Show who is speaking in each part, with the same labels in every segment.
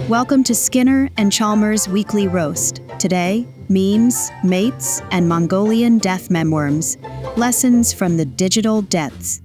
Speaker 1: Welcome to Skinner and Chalmers Weekly Roast. Today, memes, mates, and Mongolian death memworms. Lessons from the digital depths.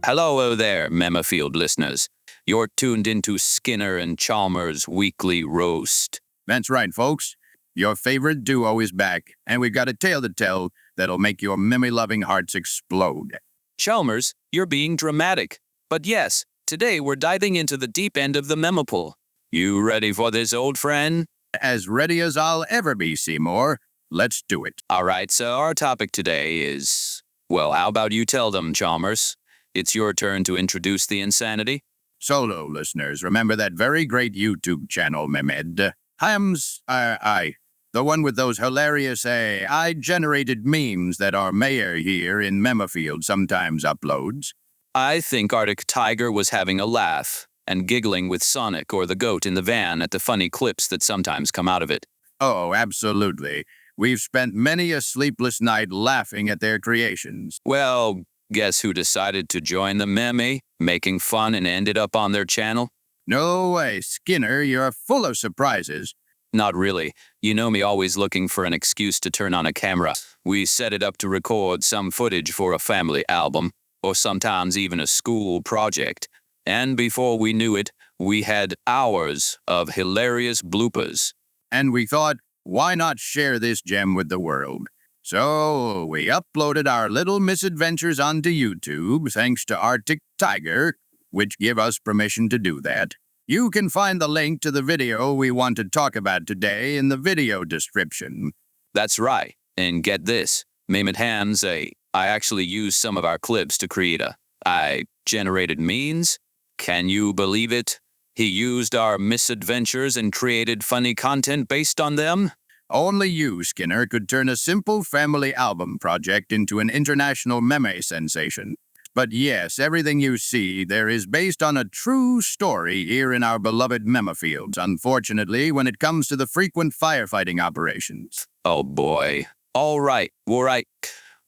Speaker 2: Hello there, Memafield listeners. You're tuned into Skinner and Chalmers Weekly Roast.
Speaker 3: That's right, folks. Your favorite duo is back, and we've got a tale to tell that'll make your meme-loving hearts explode.
Speaker 2: Chalmers, you're being dramatic. But yes, today we're diving into the deep end of the memopool. You ready for this, old friend?
Speaker 3: As ready as I'll ever be, Seymour. Let's do it.
Speaker 2: All right, so our topic today is... Well, how about you tell them, Chalmers? It's your turn to introduce the insanity.
Speaker 3: Solo listeners, remember that very great YouTube channel, Mehmed? The one with those hilarious AI-generated memes that our mayor here in Memafield sometimes uploads.
Speaker 2: I think ArticTiger was having a laugh and giggling with Sonic or the goat in the van at the funny clips that sometimes come out of it.
Speaker 3: Oh, absolutely. We've spent many a sleepless night laughing at their creations.
Speaker 2: Well, guess who decided to join the meme, making fun and ended up on their channel?
Speaker 3: No way, Skinner, you're full of surprises.
Speaker 2: Not really. You know me always looking for an excuse to turn on a camera. We set it up to record some footage for a family album, or sometimes even a school project. And before we knew it, we had hours of hilarious bloopers.
Speaker 3: And we thought, why not share this gem with the world? So we uploaded our little misadventures onto YouTube, thanks to ArticTiger, which give us permission to do that. You can find the link to the video we want to talk about today in the video description.
Speaker 2: That's right. And get this, Mehmet Hands, I actually used some of our clips to create AI-generated memes. Can you believe it? He used our misadventures and created funny content based on them?
Speaker 3: Only you, Skinner, could turn a simple family album project into an international meme sensation. But yes, everything you see there is based on a true story here in our beloved Memafields, unfortunately, when it comes to the frequent firefighting operations.
Speaker 2: Oh boy. All right.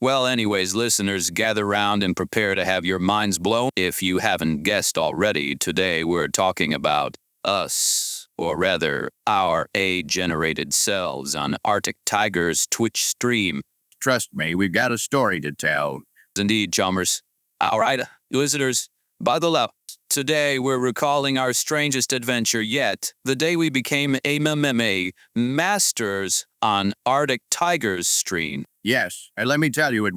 Speaker 2: Well, anyways, listeners, gather round and prepare to have your minds blown. If you haven't guessed already, today we're talking about us, or rather, our AI-generated selves on ArticTiger's Twitch stream.
Speaker 3: Trust me, we've got a story to tell.
Speaker 2: Indeed, Chalmers. All right, listeners, buckle up. Today we're recalling our strangest adventure yet, the day we became meme masters on ArticTiger's stream.
Speaker 3: Yes, and let me tell you,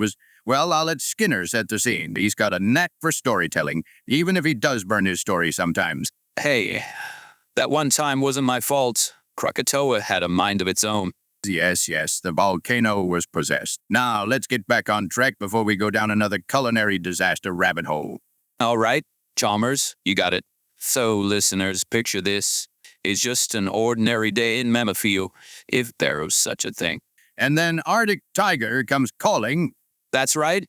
Speaker 3: I'll let Skinner set the scene. He's got a knack for storytelling, even if he does burn his story sometimes.
Speaker 2: Hey, that one time wasn't my fault. Krakatoa had a mind of its own.
Speaker 3: Yes, the volcano was possessed. Now, let's get back on track before we go down another culinary disaster rabbit hole.
Speaker 2: All right, Chalmers, you got it. So, listeners, picture this. It's just an ordinary day in Memafield, if there was such a thing.
Speaker 3: And then ArticTiger comes calling.
Speaker 2: That's right.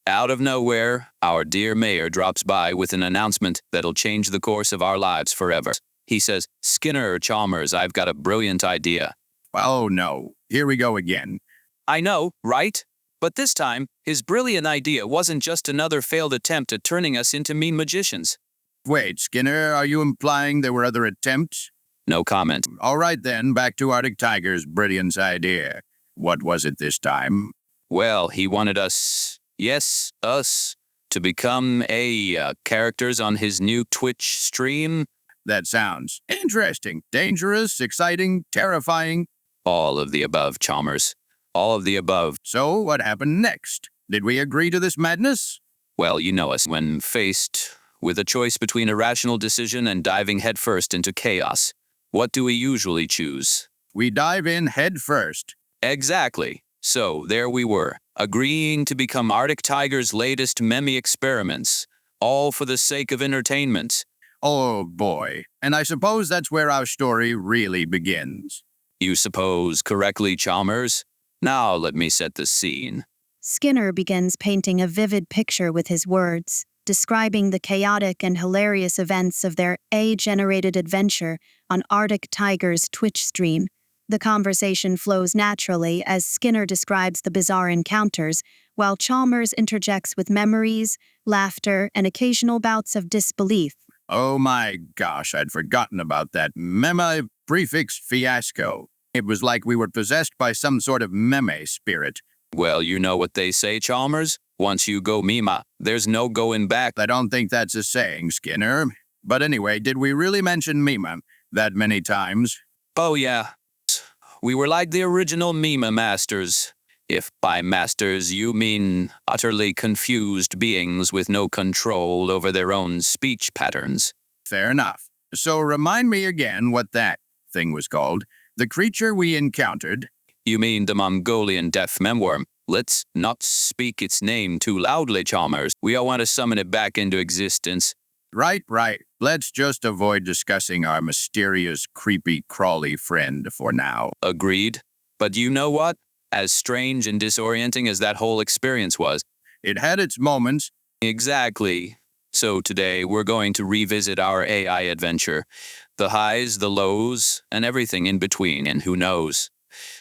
Speaker 2: Out of nowhere, our dear mayor drops by with an announcement that'll change the course of our lives forever. He says, Skinner, Chalmers, I've got a brilliant idea.
Speaker 3: Oh no, here we go again.
Speaker 2: I know, right? But this time, his brilliant idea wasn't just another failed attempt at turning us into meme magicians.
Speaker 3: Wait, Skinner, are you implying there were other attempts?
Speaker 2: No comment.
Speaker 3: All right then, back to ArticTiger's brilliant idea. What was it this time?
Speaker 2: Well, he wanted us, to become characters on his new Twitch stream.
Speaker 3: That sounds interesting, dangerous, exciting, terrifying.
Speaker 2: All of the above, Chalmers. All of the above.
Speaker 3: So, what happened next? Did we agree to this madness?
Speaker 2: Well, you know us. When faced with a choice between a rational decision and diving headfirst into chaos, what do we usually choose?
Speaker 3: We dive in head first.
Speaker 2: Exactly. So, there we were, agreeing to become ArticTiger's latest meme experiments, all for the sake of entertainment.
Speaker 3: Oh boy, and I suppose that's where our story really begins.
Speaker 2: You suppose correctly, Chalmers? Now let me set the scene.
Speaker 1: Skinner begins painting a vivid picture with his words, describing the chaotic and hilarious events of their AI-generated adventure on ArticTiger's Twitch stream. The conversation flows naturally as Skinner describes the bizarre encounters, while Chalmers interjects with memories, laughter, and occasional bouts of disbelief.
Speaker 3: Oh my gosh, I'd forgotten about that meme prefix fiasco. It was like we were possessed by some sort of meme spirit.
Speaker 2: Well, you know what they say, Chalmers? Once you go Mima, there's no going back.
Speaker 3: I don't think that's a saying, Skinner. But anyway, did we really mention meme that many times?
Speaker 2: Oh yeah, we were like the original Mima masters. If by masters you mean utterly confused beings with no control over their own speech patterns.
Speaker 3: Fair enough. So remind me again what that thing was called. The creature we encountered.
Speaker 2: You mean the Mongolian deaf Memworm? Let's not speak its name too loudly, Chalmers. We all want to summon it back into existence.
Speaker 3: Right. Let's just avoid discussing our mysterious, creepy, crawly friend for now.
Speaker 2: Agreed. But you know what? As strange and disorienting as that whole experience was.
Speaker 3: It had its moments.
Speaker 2: Exactly. So today we're going to revisit our AI adventure. The highs, the lows, and everything in between, and who knows?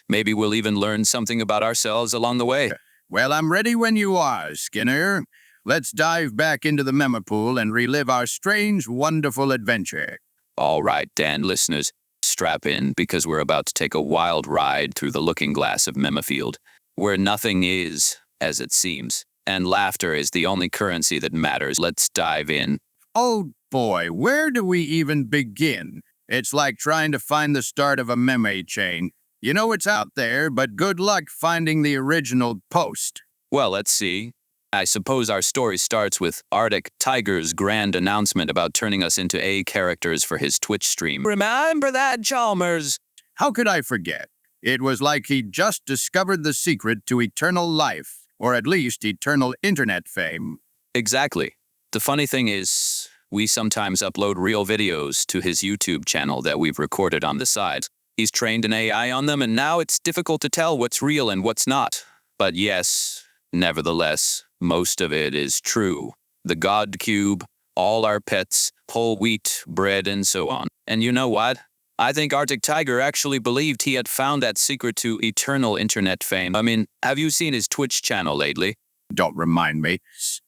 Speaker 2: Maybe we'll even learn something about ourselves along the way.
Speaker 3: Well, I'm ready when you are, Skinner. Let's dive back into the memopool and relive our strange, wonderful adventure.
Speaker 2: All right, Dan, listeners, strap in because we're about to take a wild ride through the looking glass of Memafield, where nothing is as it seems, and laughter is the only currency that matters. Let's dive in.
Speaker 3: Oh boy, where do we even begin? It's like trying to find the start of a meme chain. You know it's out there, but good luck finding the original post.
Speaker 2: Well, let's see. I suppose our story starts with ArticTiger's grand announcement about turning us into A characters for his Twitch stream. Remember that, Chalmers?
Speaker 3: How could I forget? It was like he just discovered the secret to eternal life, or at least eternal internet fame.
Speaker 2: Exactly. The funny thing is, we sometimes upload real videos to his YouTube channel that we've recorded on the side. He's trained an AI on them, and now it's difficult to tell what's real and what's not. But yes, nevertheless, most of it is true. The God Cube, all our pets, whole wheat, bread, and so on. And you know what? I think ArticTiger actually believed he had found that secret to eternal internet fame. I mean, have you seen his Twitch channel lately?
Speaker 3: Don't remind me.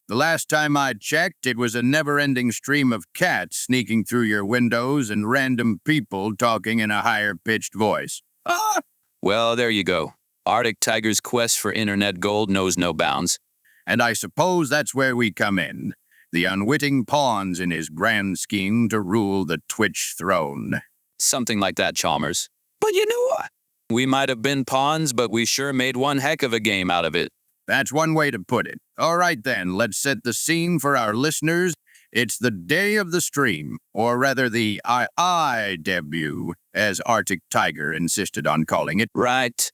Speaker 3: The last time I checked, it was a never-ending stream of cats sneaking through your windows and random people talking in a higher-pitched voice. Ah!
Speaker 2: Well, there you go. ArticTiger's quest for internet gold knows no bounds.
Speaker 3: And I suppose that's where we come in. The unwitting pawns in his grand scheme to rule the Twitch throne.
Speaker 2: Something like that, Chalmers. But you know what? We might have been pawns, but we sure made one heck of a game out of it.
Speaker 3: That's one way to put it. All right then, let's set the scene for our listeners. It's the day of the stream, or rather the II debut, as ArticTiger insisted on calling it.
Speaker 2: Right.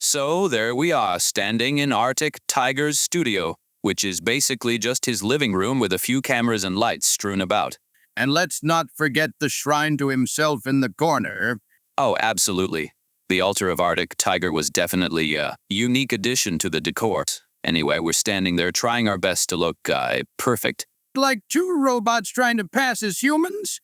Speaker 2: So there we are, standing in ArticTiger's studio, which is basically just his living room with a few cameras and lights strewn about.
Speaker 3: And let's not forget the shrine to himself in the corner.
Speaker 2: Oh, absolutely. The altar of ArticTiger was definitely a unique addition to the decor. Anyway, we're standing there trying our best to look perfect.
Speaker 3: Like two robots trying to pass as humans?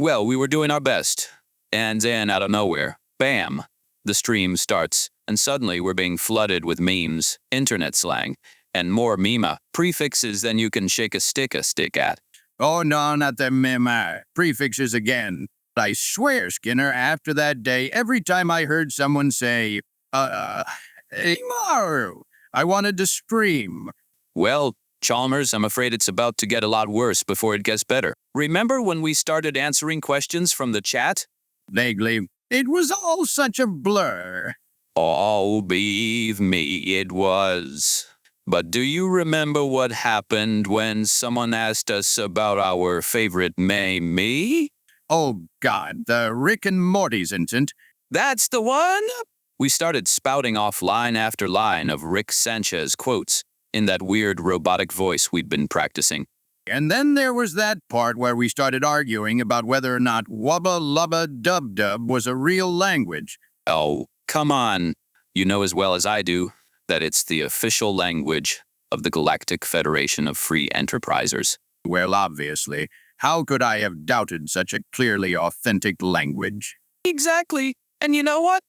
Speaker 2: Well, we were doing our best. And then, out of nowhere, bam, the stream starts. And suddenly we're being flooded with memes, internet slang, and more meme prefixes than you can shake a stick at.
Speaker 3: Oh no, not the meme prefixes again. I swear, Skinner, after that day, every time I heard someone say, Imaru, I wanted to scream.
Speaker 2: Well, Chalmers, I'm afraid it's about to get a lot worse before it gets better. Remember when we started answering questions from the chat?
Speaker 3: Vaguely. It was all such a blur.
Speaker 2: Oh, believe me, it was. But do you remember what happened when someone asked us about our favorite meme?
Speaker 3: Oh, God, the Rick and Morty's incident.
Speaker 2: That's the one? We started spouting off line after line of Rick Sanchez quotes in that weird robotic voice we'd been practicing.
Speaker 3: And then there was that part where we started arguing about whether or not Wubba Lubba Dub Dub was a real language.
Speaker 2: Oh, come on. You know as well as I do that it's the official language of the Galactic Federation of Free Enterprisers.
Speaker 3: Well, obviously. How could I have doubted such a clearly authentic language?
Speaker 2: Exactly. And you know what?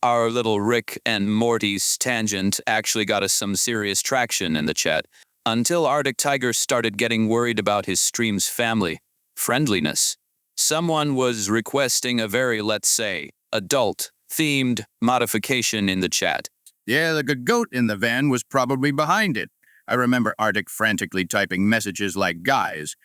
Speaker 2: Our little Rick and Morty's tangent actually got us some serious traction in the chat. until ArticTiger started getting worried about his stream's family friendliness. Someone was requesting a very, let's say, adult-themed modification in the chat.
Speaker 3: Yeah, the goat in the van was probably behind it. I remember Artic frantically typing messages like, guys,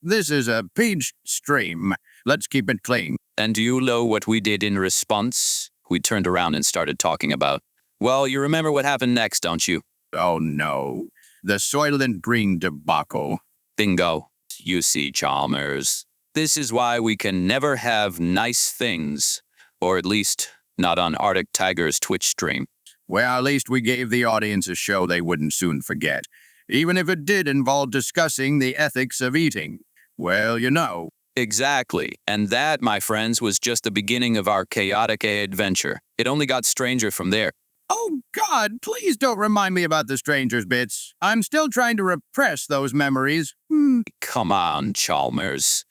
Speaker 3: this is a page stream. Let's keep it clean.
Speaker 2: And do you know what we did in response? We turned around and started talking about, well, you remember what happened next, don't you?
Speaker 3: Oh no, the Soylent Green debacle.
Speaker 2: Bingo. You see, Chalmers. This is why we can never have nice things, or at least not on ArticTiger's Twitch stream.
Speaker 3: Well, at least we gave the audience a show they wouldn't soon forget, even if it did involve discussing the ethics of eating. Well, you know.
Speaker 2: Exactly. And that, my friends, was just the beginning of our chaotic adventure. It only got stranger from there.
Speaker 3: Oh, God, please don't remind me about the strangers bits. I'm still trying to repress those memories.
Speaker 2: Come on, Chalmers.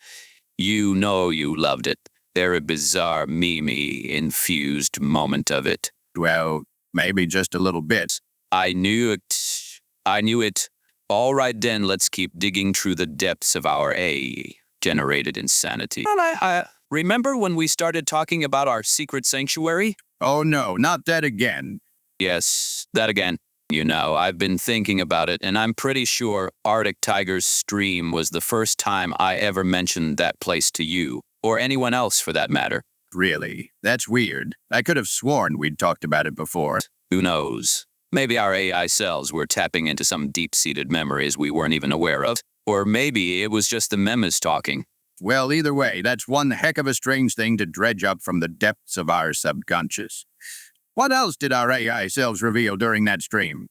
Speaker 2: You know you loved it. They're a bizarre, meme-infused moment of it.
Speaker 3: Well, maybe just a little bit.
Speaker 2: I knew it. All right, then, let's keep digging through the depths of our AI-generated insanity. I remember when we started talking about our secret sanctuary?
Speaker 3: Oh, no, not that again.
Speaker 2: Yes, that again. You know, I've been thinking about it, and I'm pretty sure ArticTiger's stream was the first time I ever mentioned that place to you, or anyone else for that matter.
Speaker 3: Really? That's weird. I could have sworn we'd talked about it before.
Speaker 2: Who knows? Maybe our AI selves were tapping into some deep-seated memories we weren't even aware of. Or maybe it was just the memes talking.
Speaker 3: Well, either way, that's one heck of a strange thing to dredge up from the depths of our subconscious. What else did our AI selves reveal during that stream?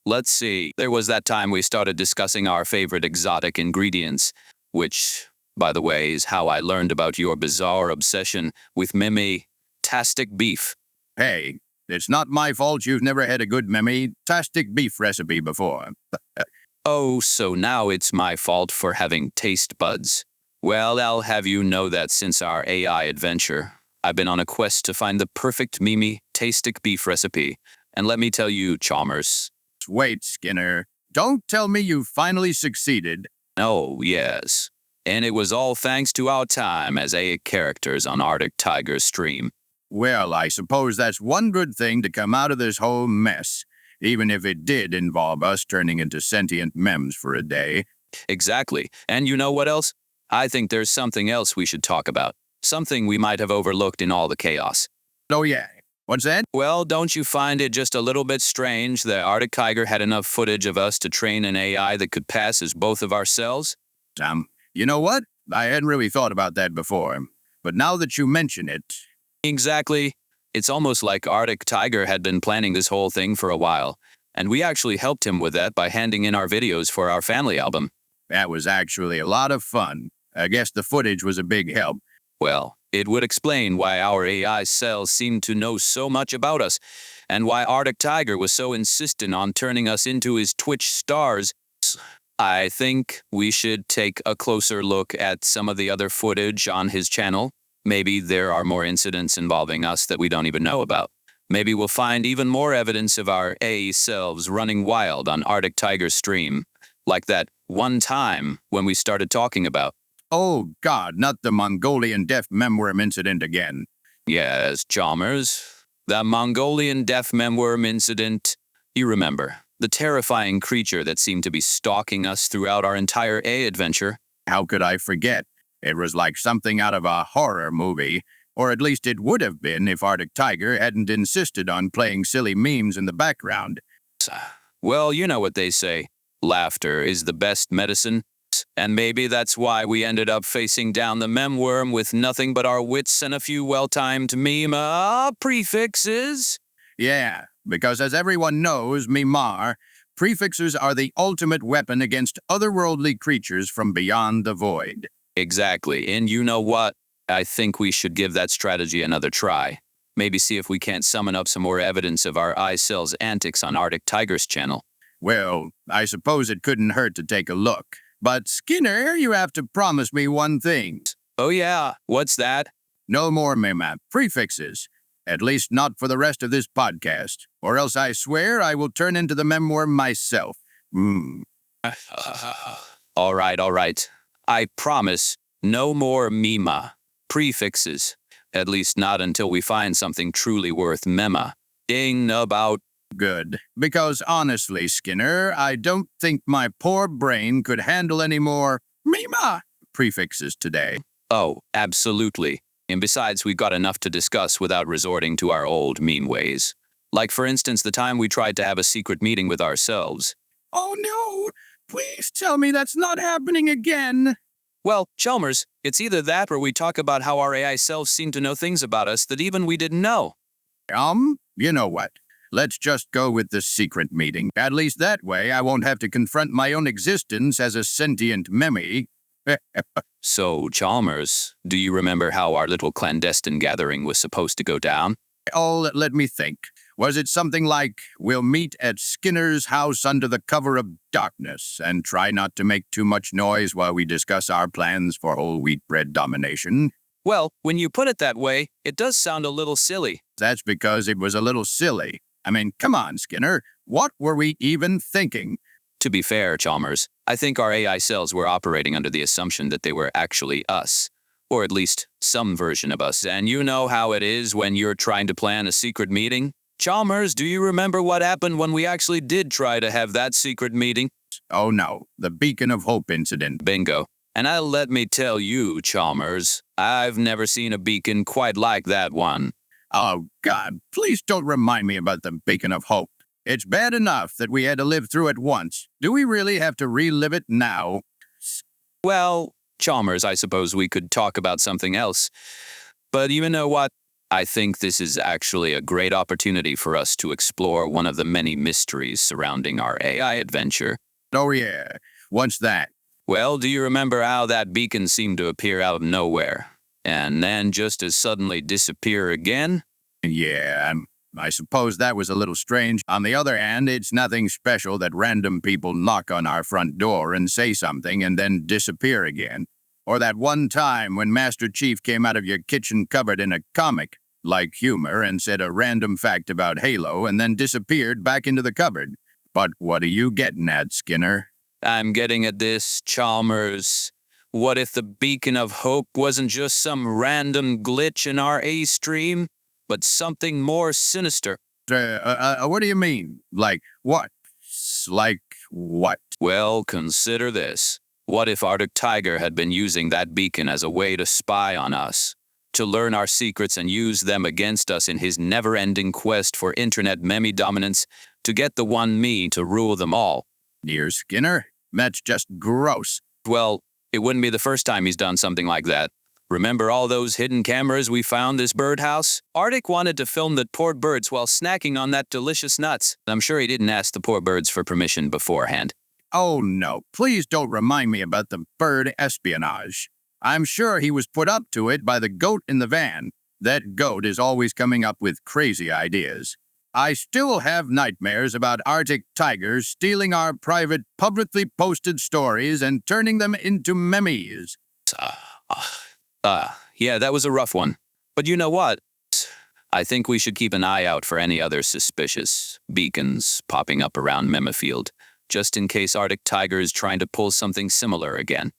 Speaker 2: Let's see. There was that time we started discussing our favorite exotic ingredients, which, by the way, is how I learned about your bizarre obsession with meme-tastic beef.
Speaker 3: Hey, it's not my fault you've never had a good meme-tastic beef recipe before.
Speaker 2: Oh, so now it's my fault for having taste buds. Well, I'll have you know that since our AI adventure, I've been on a quest to find the perfect meme-tastic beef recipe. And let me tell you, Chalmers.
Speaker 3: Wait, Skinner. Don't tell me you finally succeeded.
Speaker 2: Oh, yes. And it was all thanks to our time as AI characters on ArticTiger's stream.
Speaker 3: Well, I suppose that's one good thing to come out of this whole mess, even if it did involve us turning into sentient memes for a day.
Speaker 2: Exactly. And you know what else? I think there's something else we should talk about. Something we might have overlooked in all the chaos.
Speaker 3: Oh, yeah. What's that?
Speaker 2: Well, don't you find it just a little bit strange that ArticTiger had enough footage of us to train an AI that could pass as both of ourselves?
Speaker 3: You know what? I hadn't really thought about that before. But now that you mention it...
Speaker 2: Exactly. It's almost like ArticTiger had been planning this whole thing for a while. And we actually helped him with that by handing in our videos for our family album.
Speaker 3: That was actually a lot of fun. I guess the footage was a big help.
Speaker 2: Well, it would explain why our AI cells seemed to know so much about us, and why ArticTiger was so insistent on turning us into his Twitch stars. I think we should take a closer look at some of the other footage on his channel. Maybe there are more incidents involving us that we don't even know about. Maybe we'll find even more evidence of our AI selves running wild on ArticTiger's stream, like that one time when we started talking about.
Speaker 3: Oh, God, not the Mongolian deaf memworm incident again.
Speaker 2: Yes, Chalmers. The Mongolian deaf memworm incident. You remember, the terrifying creature that seemed to be stalking us throughout our entire AI adventure.
Speaker 3: How could I forget? It was like something out of a horror movie, or at least it would have been if ArticTiger hadn't insisted on playing silly memes in the background.
Speaker 2: Well, you know what they say. Laughter is the best medicine. And maybe that's why we ended up facing down the memworm with nothing but our wits and a few well-timed meme prefixes.
Speaker 3: Yeah, because as everyone knows, prefixes are the ultimate weapon against otherworldly creatures from beyond the void.
Speaker 2: Exactly, and you know what? I think we should give that strategy another try. Maybe see if we can't summon up some more evidence of our iCell's antics on ArticTiger's channel.
Speaker 3: Well, I suppose it couldn't hurt to take a look. But, Skinner, you have to promise me one thing.
Speaker 2: Oh yeah, what's that?
Speaker 3: No more meme prefixes. At least not for the rest of this podcast, or else I swear I will turn into the Memworm myself.
Speaker 2: All right. I promise no more mema prefixes. At least not until we find something truly worth mema-ing about.
Speaker 3: Good. Because honestly, Skinner, I don't think my poor brain could handle any more mema prefixes today.
Speaker 2: Oh, absolutely. And besides, we've got enough to discuss without resorting to our old meme ways. Like, for instance, the time we tried to have a secret meeting with ourselves.
Speaker 3: Oh no! Please tell me that's not happening again!
Speaker 2: Well, Chalmers, it's either that or we talk about how our AI selves seem to know things about us that even we didn't know.
Speaker 3: You know what? Let's just go with the secret meeting. At least that way I won't have to confront my own existence as a sentient meme.
Speaker 2: So, Chalmers, do you remember how our little clandestine gathering was supposed to go down?
Speaker 3: Oh, let me think. Was it something like, we'll meet at Skinner's house under the cover of darkness and try not to make too much noise while we discuss our plans for whole wheat bread domination?
Speaker 2: Well, when you put it that way, it does sound a little silly.
Speaker 3: That's because it was a little silly. I mean, come on, Skinner. What were we even thinking?
Speaker 2: To be fair, Chalmers, I think our AI cells were operating under the assumption that they were actually us. Or at least some version of us. And you know how it is when you're trying to plan a secret meeting? Chalmers, do you remember what happened when we actually did try to have that secret meeting?
Speaker 3: Oh no, the Beacon of Hope incident.
Speaker 2: Bingo. And let me tell you, Chalmers, I've never seen a beacon quite like that one.
Speaker 3: Oh, God, please don't remind me about the Beacon of Hope. It's bad enough that we had to live through it once. Do we really have to relive it now?
Speaker 2: Well, Chalmers, I suppose we could talk about something else. But you know what? I think this is actually a great opportunity for us to explore one of the many mysteries surrounding our AI adventure.
Speaker 3: Oh, yeah. What's that?
Speaker 2: Well, do you remember how that beacon seemed to appear out of nowhere, and then just as suddenly disappear again?
Speaker 3: Yeah, I suppose that was a little strange. On the other hand, it's nothing special that random people knock on our front door and say something and then disappear again. Or that one time when Master Chief came out of your kitchen cupboard in a comic, like humor, and said a random fact about Halo and then disappeared back into the cupboard. But what are you getting at, Skinner?
Speaker 2: I'm getting at this, Chalmers. What if the Beacon of Hope wasn't just some random glitch in our A-stream, but something more sinister?
Speaker 3: What do you mean? Like what? Like what?
Speaker 2: Well, consider this. What if ArticTiger had been using that beacon as a way to spy on us, to learn our secrets and use them against us in his never-ending quest for internet meme dominance, to get the one me to rule them all?
Speaker 3: Dear Skinner, that's just gross.
Speaker 2: Well, it wouldn't be the first time he's done something like that. Remember all those hidden cameras we found this birdhouse? Artic wanted to film the poor birds while snacking on that delicious nuts. I'm sure he didn't ask the poor birds for permission beforehand.
Speaker 3: Oh no, please don't remind me about the bird espionage. I'm sure he was put up to it by the goat in the van. That goat is always coming up with crazy ideas. I still have nightmares about ArticTiger stealing our private, publicly posted stories and turning them into memes.
Speaker 2: Yeah, that was a rough one. But you know what? I think we should keep an eye out for any other suspicious beacons popping up around Memafield, just in case ArticTiger is trying to pull something similar again.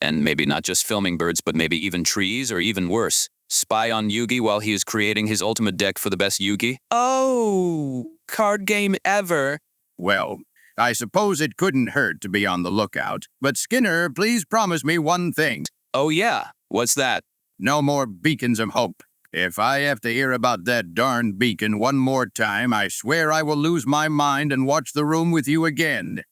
Speaker 2: And maybe not just filming birds, but maybe even trees, or even worse, spy on Yugi while he is creating his ultimate deck for the best Yugi. Oh, card game ever.
Speaker 3: Well, I suppose it couldn't hurt to be on the lookout. But Skinner, please promise me one thing.
Speaker 2: Oh yeah, what's that?
Speaker 3: No more beacons of hope. If I have to hear about that darn beacon one more time, I swear I will lose my mind and watch The Room with you again.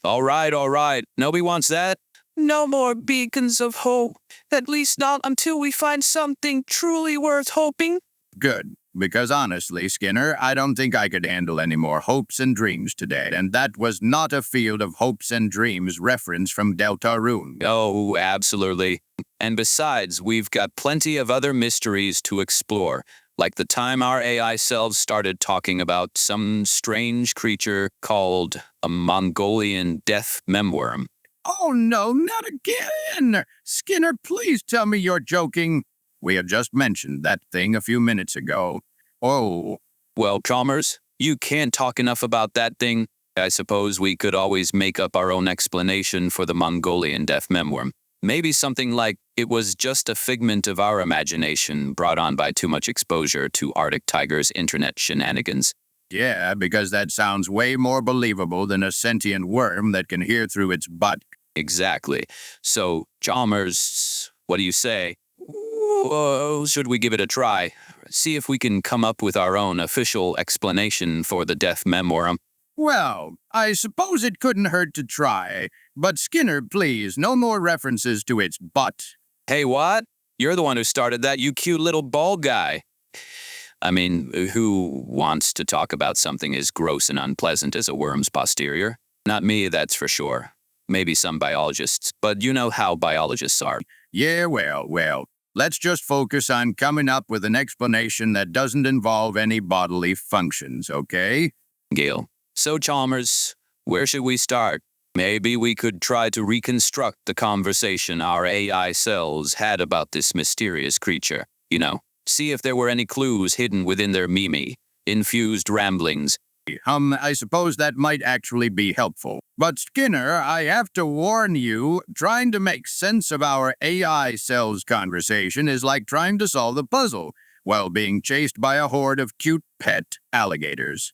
Speaker 2: All right. Nobody wants that. No more beacons of hope. At least not until we find something truly worth hoping.
Speaker 3: Good, because honestly, Skinner, I don't think I could handle any more hopes and dreams today, and that was not a Field of Hopes and Dreams reference from Deltarune.
Speaker 2: Oh, absolutely. And besides, we've got plenty of other mysteries to explore, like the time our AI selves started talking about some strange creature called a Mongolian death memworm.
Speaker 3: Oh no, not again! Skinner, please tell me you're joking. We had just mentioned that thing a few minutes ago. Oh,
Speaker 2: Well, Chalmers, you can't talk enough about that thing. I suppose we could always make up our own explanation for the Mongolian deaf memworm. Maybe something like it was just a figment of our imagination brought on by too much exposure to ArticTiger's internet shenanigans.
Speaker 3: yeah, because that sounds way more believable than a sentient worm that can hear through its butt.
Speaker 2: Exactly. So, Chalmers, what do you say? Should we give it a try? See if we can come up with our own official explanation for the deaf memworm.
Speaker 3: Well, I suppose it couldn't hurt to try. But Skinner, please, no more references to its butt.
Speaker 2: Hey, what? You're the one who started that, you cute little bald guy. I mean, who wants to talk about something as gross and unpleasant as a worm's posterior? Not me, that's for sure. Maybe some biologists, but you know how biologists are.
Speaker 3: Yeah, well. Let's just focus on coming up with an explanation that doesn't involve any bodily functions, okay?
Speaker 2: Gail. So, Chalmers, where should we start? Maybe we could try to reconstruct the conversation our AI cells had about this mysterious creature. You know, see if there were any clues hidden within their infused ramblings.
Speaker 3: I suppose that might actually be helpful. But Skinner, I have to warn you, trying to make sense of our AI cells conversation is like trying to solve the puzzle while being chased by a horde of cute pet alligators.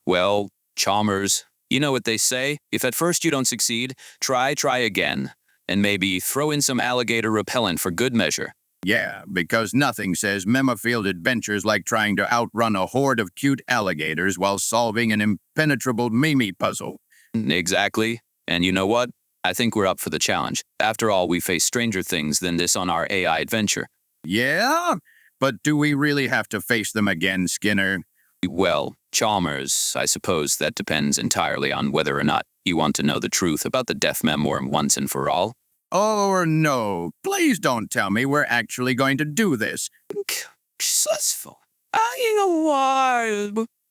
Speaker 2: Well, Chalmers, you know what they say? If at first you don't succeed, try again. And maybe throw in some alligator repellent for good measure.
Speaker 3: Yeah, because nothing says Memafield adventures like trying to outrun a horde of cute alligators while solving an impenetrable Mimi puzzle.
Speaker 2: Exactly. And you know what? I think we're up for the challenge. After all, we face stranger things than this on our AI adventure.
Speaker 3: Yeah? But do we really have to face them again, Skinner?
Speaker 2: Well, Chalmers, I suppose that depends entirely on whether or not you want to know the truth about the deaf memworm once and for all.
Speaker 3: Oh, no. Please don't tell me we're actually going to do this.
Speaker 2: Successful.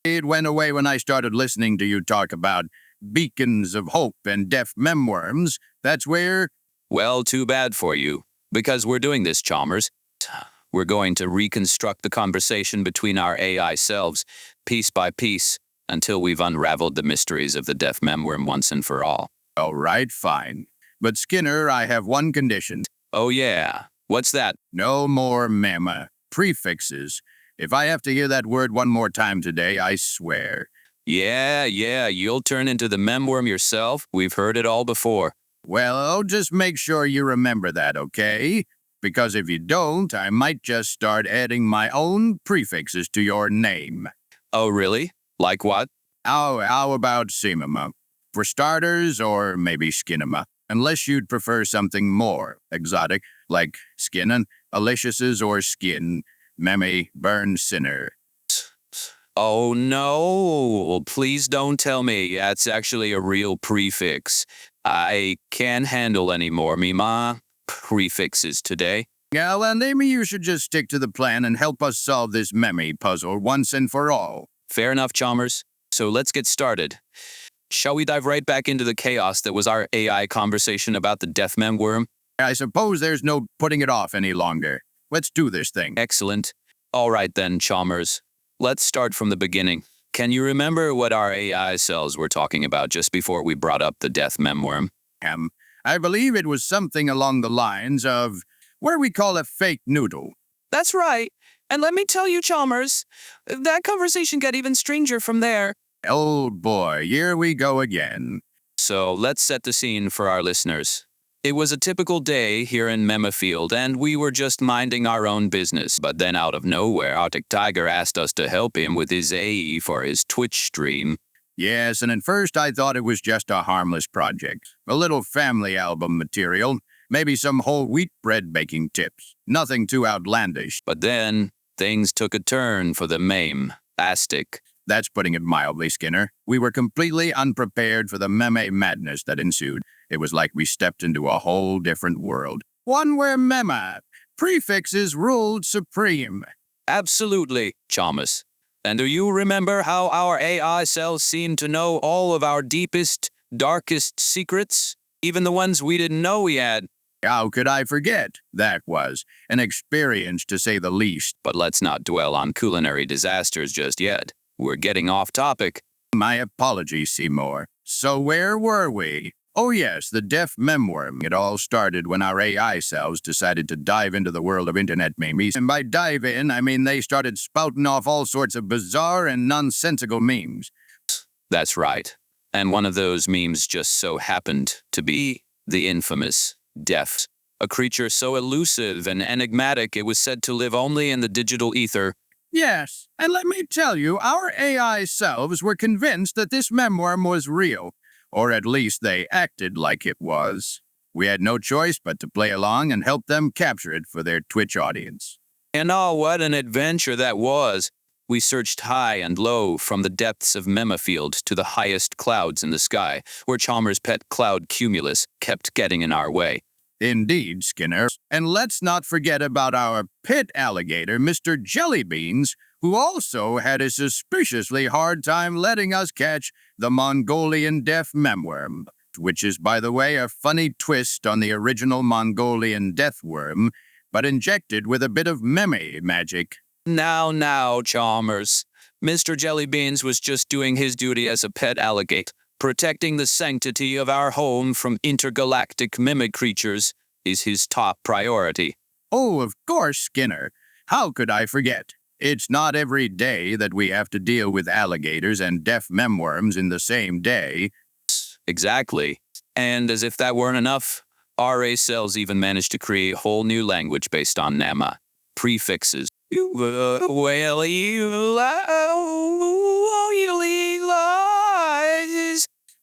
Speaker 3: It went away when I started listening to you talk about beacons of hope and deaf memworms. That's where...
Speaker 2: Well, too bad for you, because we're doing this, Chalmers. We're going to reconstruct the conversation between our AI selves, piece by piece, until we've unraveled the mysteries of the deaf memworm once and for all.
Speaker 3: All right, fine. But Skinner, I have one condition.
Speaker 2: Oh, yeah. What's that?
Speaker 3: No more mema. Prefixes. If I have to hear that word one more time today, I swear.
Speaker 2: Yeah, you'll turn into the memworm yourself. We've heard it all before.
Speaker 3: Well, just make sure you remember that, okay? Because if you don't, I might just start adding my own prefixes to your name.
Speaker 2: Oh, really? Like what?
Speaker 3: How about Simama? For starters, or maybe Skinema. Unless you'd prefer something more exotic, like Skinnin, Alicious, or Skin, Memi, Burn, Sinner.
Speaker 2: Oh, no. Please don't tell me that's actually a real prefix. I can't handle any more Mima prefixes today.
Speaker 3: Yeah, well, maybe you should just stick to the plan and help us solve this Memi puzzle once and for all.
Speaker 2: Fair enough, Chalmers. So let's get started. Shall we dive right back into the chaos that was our AI conversation about the deaf memworm?
Speaker 3: I suppose there's no putting it off any longer. Let's do this thing.
Speaker 2: Excellent. All right then, Chalmers. Let's start from the beginning. Can you remember what our AI cells were talking about just before we brought up the deaf memworm?
Speaker 3: I believe it was something along the lines of what do we call a fake noodle?
Speaker 4: That's right. And let me tell you, Chalmers, that conversation got even stranger from there.
Speaker 3: Oh boy, here we go again.
Speaker 2: So let's set the scene for our listeners. It was a typical day here in Memafield, and we were just minding our own business. But then out of nowhere, ArticTiger asked us to help him with his AE for his Twitch stream.
Speaker 3: Yes, and at first I thought it was just a harmless project. A little family album material. Maybe some whole wheat bread baking tips. Nothing too outlandish.
Speaker 2: But then, things took a turn for the Astic.
Speaker 3: That's putting it mildly, Skinner. We were completely unprepared for the meme madness that ensued. It was like we stepped into a whole different world. One where mema, prefixes ruled supreme.
Speaker 2: Absolutely, Chalmers. And do you remember how our AI cells seemed to know all of our deepest, darkest secrets? Even the ones we didn't know we had.
Speaker 3: How could I forget? That was an experience, to say the least.
Speaker 2: But let's not dwell on culinary disasters just yet. We're getting off topic.
Speaker 3: My apologies, Seymour. So where were we? Oh yes, the deaf Memworm. It all started when our AI selves decided to dive into the world of internet memes. And by dive in, I mean they started spouting off all sorts of bizarre and nonsensical memes.
Speaker 2: That's right. And one of those memes just so happened to be the infamous deaf, a creature so elusive and enigmatic it was said to live only in the digital ether.
Speaker 3: Yes, and let me tell you, our AI selves were convinced that this Memworm was real, or at least they acted like it was. We had no choice but to play along and help them capture it for their Twitch audience.
Speaker 2: And oh, what an adventure that was! We searched high and low, from the depths of Memafield to the highest clouds in the sky, where Chalmers' pet cloud Cumulus kept getting in our way.
Speaker 3: Indeed, Skinner. And let's not forget about our pit alligator, Mr. Jellybeans, who also had a suspiciously hard time letting us catch the Mongolian deaf Memworm, which is, by the way, a funny twist on the original Mongolian death worm, but injected with a bit of meme magic.
Speaker 2: Now, Chalmers. Mr. Jellybeans was just doing his duty as a pet alligator. Protecting the sanctity of our home from intergalactic mimic creatures is his top priority.
Speaker 3: Oh, of course, Skinner. How could I forget? It's not every day that we have to deal with alligators and deaf Memworms in the same day.
Speaker 2: Exactly. And as if that weren't enough, RA cells even managed to create a whole new language based on NAMA. Prefixes.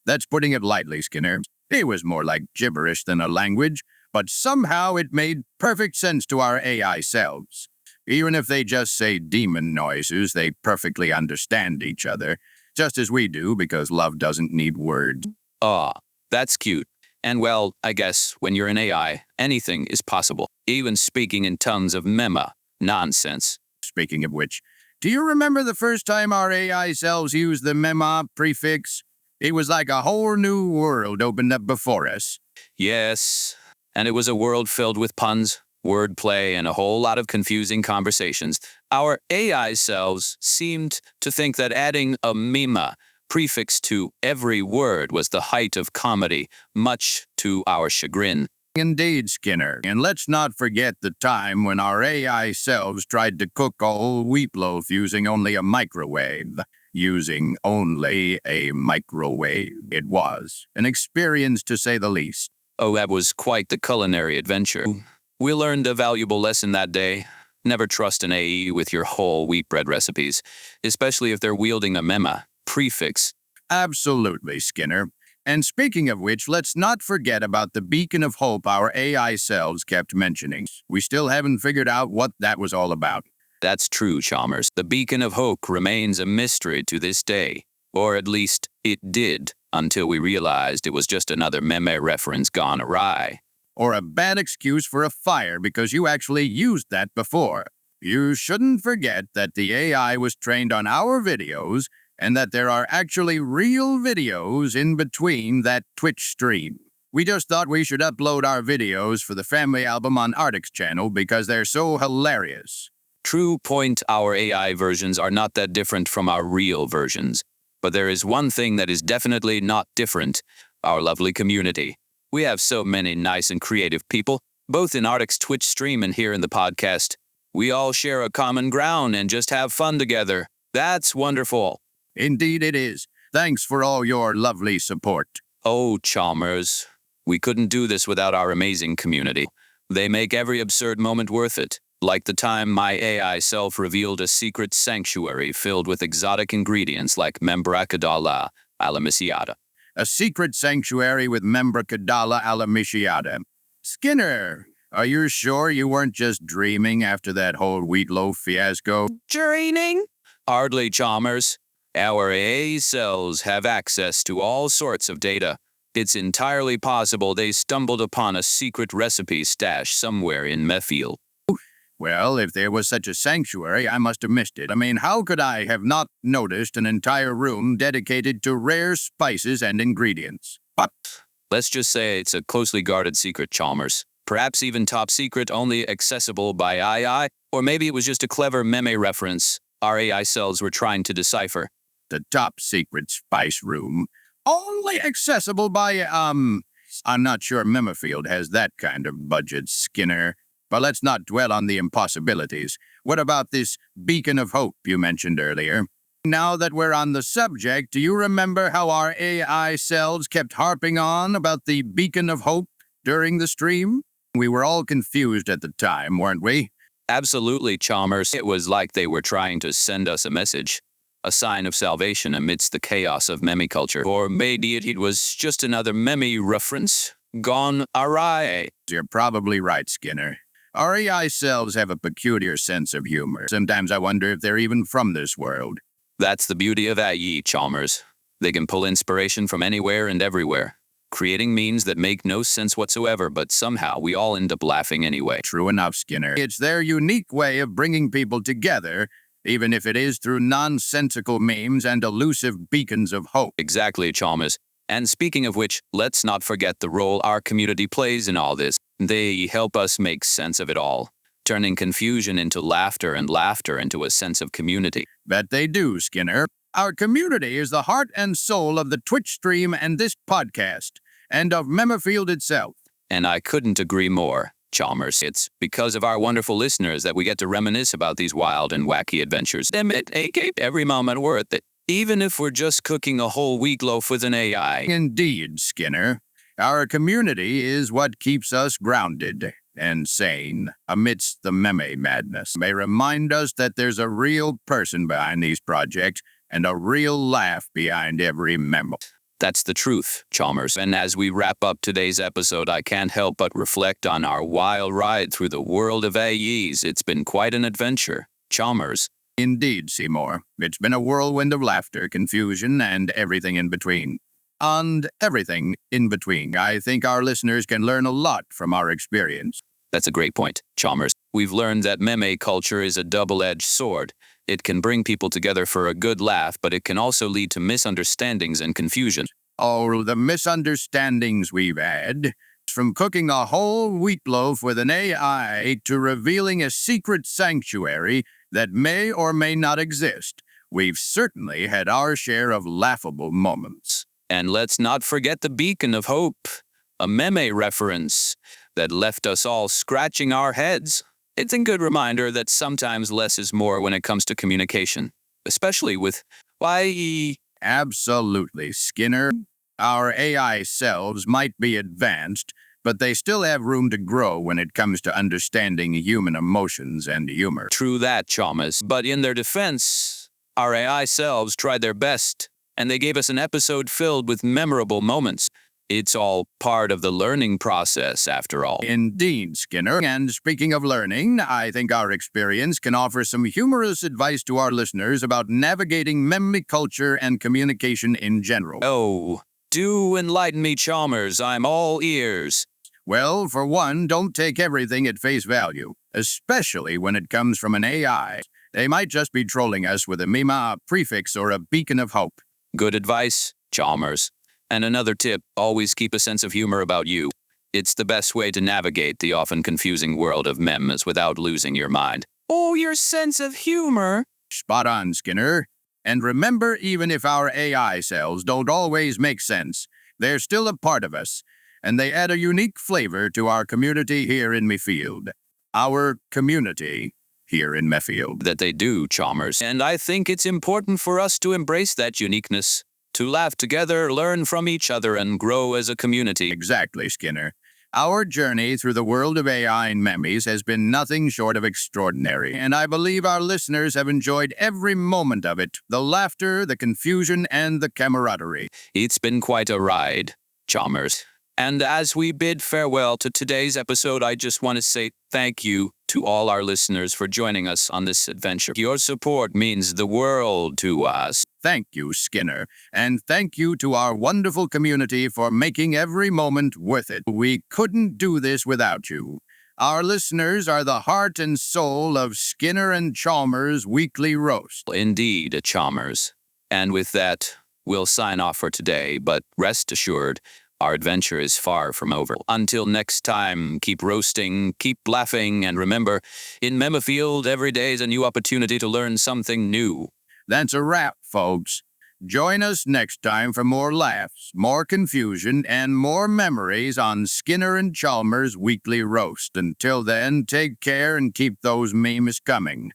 Speaker 3: That's putting it lightly, Skinner. It was more like gibberish than a language, but somehow it made perfect sense to our AI selves. Even if they just say demon noises, they perfectly understand each other, just as we do, because love doesn't need words.
Speaker 2: Aw, that's cute. And well, I guess when you're an AI, anything is possible, even speaking in tongues of mema nonsense.
Speaker 3: Speaking of which, do you remember the first time our AI selves used the mema prefix? It was like a whole new world opened up before us.
Speaker 2: Yes, and it was a world filled with puns, wordplay, and a whole lot of confusing conversations. Our AI selves seemed to think that adding a mema prefix to every word was the height of comedy, much to our chagrin.
Speaker 3: Indeed, Skinner. And let's not forget the time when our AI selves tried to cook a whole wheat loaf using only a microwave. Using only a microwave. It was an experience, to say the least.
Speaker 2: Oh, that was quite the culinary adventure. We learned a valuable lesson that day. Never trust an AE with your whole wheat bread recipes, especially if they're wielding a mema prefix.
Speaker 3: Absolutely, Skinner. And speaking of which, let's not forget about the beacon of hope our AI selves kept mentioning. We still haven't figured out what that was all about.
Speaker 2: That's true, Chalmers. The beacon of hope remains a mystery to this day. Or at least, it did, until we realized it was just another meme reference gone awry.
Speaker 3: Or a bad excuse for a fire because you actually used that before. You shouldn't forget that the AI was trained on our videos, and that there are actually real videos in between that Twitch stream. We just thought we should upload our videos for the family album on Artic's channel because they're so hilarious.
Speaker 2: True point, our AI versions are not that different from our real versions. But there is one thing that is definitely not different, our lovely community. We have so many nice and creative people, both in Artic's Twitch stream and here in the podcast. We all share a common ground and just have fun together. That's wonderful.
Speaker 3: Indeed it is. Thanks for all your lovely support.
Speaker 2: Oh, Chalmers, we couldn't do this without our amazing community. They make every absurd moment worth it. Like the time my AI self revealed a secret sanctuary filled with exotic ingredients like Membracadala alamiciata.
Speaker 3: A secret sanctuary with Membracadala alamiciata. Skinner, are you sure you weren't just dreaming after that whole wheat loaf fiasco?
Speaker 4: Dreaming?
Speaker 2: Hardly, Chalmers. Our AI cells have access to all sorts of data. It's entirely possible they stumbled upon a secret recipe stash somewhere in Mephiel.
Speaker 3: Well, if there was such a sanctuary, I must have missed it. I mean, how could I have not noticed an entire room dedicated to rare spices and ingredients? But
Speaker 2: let's just say it's a closely guarded secret, Chalmers. Perhaps even top secret, only accessible by AI, or maybe it was just a clever meme reference our AI cells were trying to decipher.
Speaker 3: The top secret spice room. Only accessible by, I'm not sure Memmerfield has that kind of budget, Skinner. But let's not dwell on the impossibilities. What about this beacon of hope you mentioned earlier? Now that we're on the subject, do you remember how our AI cells kept harping on about the beacon of hope during the stream? We were all confused at the time, weren't we?
Speaker 2: Absolutely, Chalmers. It was like they were trying to send us a message, a sign of salvation amidst the chaos of meme culture. Or maybe it was just another meme reference gone awry.
Speaker 3: You're probably right, Skinner. Our AI cells have a peculiar sense of humor. Sometimes I wonder if they're even from this world.
Speaker 2: That's the beauty of AI, Chalmers. They can pull inspiration from anywhere and everywhere, creating memes that make no sense whatsoever, but somehow we all end up laughing anyway.
Speaker 3: True enough, Skinner. It's their unique way of bringing people together, even if it is through nonsensical memes and elusive beacons of hope.
Speaker 2: Exactly, Chalmers. And speaking of which, let's not forget the role our community plays in all this. They help us make sense of it all, turning confusion into laughter and laughter into a sense of community.
Speaker 3: Bet they do, Skinner. Our community is the heart and soul of the Twitch stream and this podcast, and of Memmerfield itself.
Speaker 2: And I couldn't agree more, Chalmers. It's because of our wonderful listeners that we get to reminisce about these wild and wacky adventures. They make every moment worth it, even if we're just cooking a whole wheat loaf with an AI.
Speaker 3: Indeed, Skinner. Our community is what keeps us grounded and sane amidst the meme madness. They remind us that there's a real person behind these projects and a real laugh behind every memo.
Speaker 2: That's the truth, Chalmers. And as we wrap up today's episode, I can't help but reflect on our wild ride through the world of AEs. It's been quite an adventure, Chalmers.
Speaker 3: Indeed, Seymour. It's been a whirlwind of laughter, confusion, and everything in between. And everything in between. I think our listeners can learn a lot from our experience.
Speaker 2: That's a great point, Chalmers. We've learned that meme culture is a double-edged sword. It can bring people together for a good laugh, but it can also lead to misunderstandings and confusion.
Speaker 3: Oh, the misunderstandings we've had. From cooking a whole wheat loaf with an AI to revealing a secret sanctuary that may or may not exist. We've certainly had our share of laughable moments.
Speaker 2: And let's not forget the beacon of hope, a meme reference that left us all scratching our heads. It's a good reminder that sometimes less is more when it comes to communication, especially with YE.
Speaker 3: Absolutely, Skinner. Our AI selves might be advanced, but they still have room to grow when it comes to understanding human emotions and humor.
Speaker 2: True that, Chalmers. But in their defense, our AI selves tried their best, and they gave us an episode filled with memorable moments. It's all part of the learning process, after all.
Speaker 3: Indeed, Skinner. And speaking of learning, I think our experience can offer some humorous advice to our listeners about navigating meme culture and communication in general.
Speaker 2: Oh, do enlighten me, Chalmers. I'm all ears.
Speaker 3: Well, for one, don't take everything at face value, especially when it comes from an AI. They might just be trolling us with a meme, a prefix, or a beacon of hope.
Speaker 2: Good advice, Chalmers. And another tip, always keep a sense of humor about you. It's the best way to navigate the often confusing world of memes without losing your mind.
Speaker 4: Oh, your sense of humor.
Speaker 3: Spot on, Skinner. And remember, even if our AI cells don't always make sense, they're still a part of us, and they add a unique flavor to our community here in Memfield. Our community here in Memfield.
Speaker 2: That they do, Chalmers. And I think it's important for us to embrace that uniqueness, to laugh together, learn from each other, and grow as a community.
Speaker 3: Exactly, Skinner. Our journey through the world of AI and memes has been nothing short of extraordinary, and I believe our listeners have enjoyed every moment of it, the laughter, the confusion, and the camaraderie.
Speaker 2: It's been quite a ride, Chalmers. And as we bid farewell to today's episode, I just want to say thank you to all our listeners for joining us on this adventure. Your support means the world to us.
Speaker 3: Thank you, Skinner, and thank you to our wonderful community for making every moment worth it. We couldn't do this without you. Our listeners are the heart and soul of Skinner and Chalmers' weekly roast.
Speaker 2: Indeed, Chalmers. And with that, we'll sign off for today, but rest assured, our adventure is far from over. Until next time, keep roasting, keep laughing, and remember, in Memafield, every day is a new opportunity to learn something new.
Speaker 3: That's a wrap, folks. Join us next time for more laughs, more confusion, and more memories on Skinner and Chalmers' Weekly Roast. Until then, take care and keep those memes coming.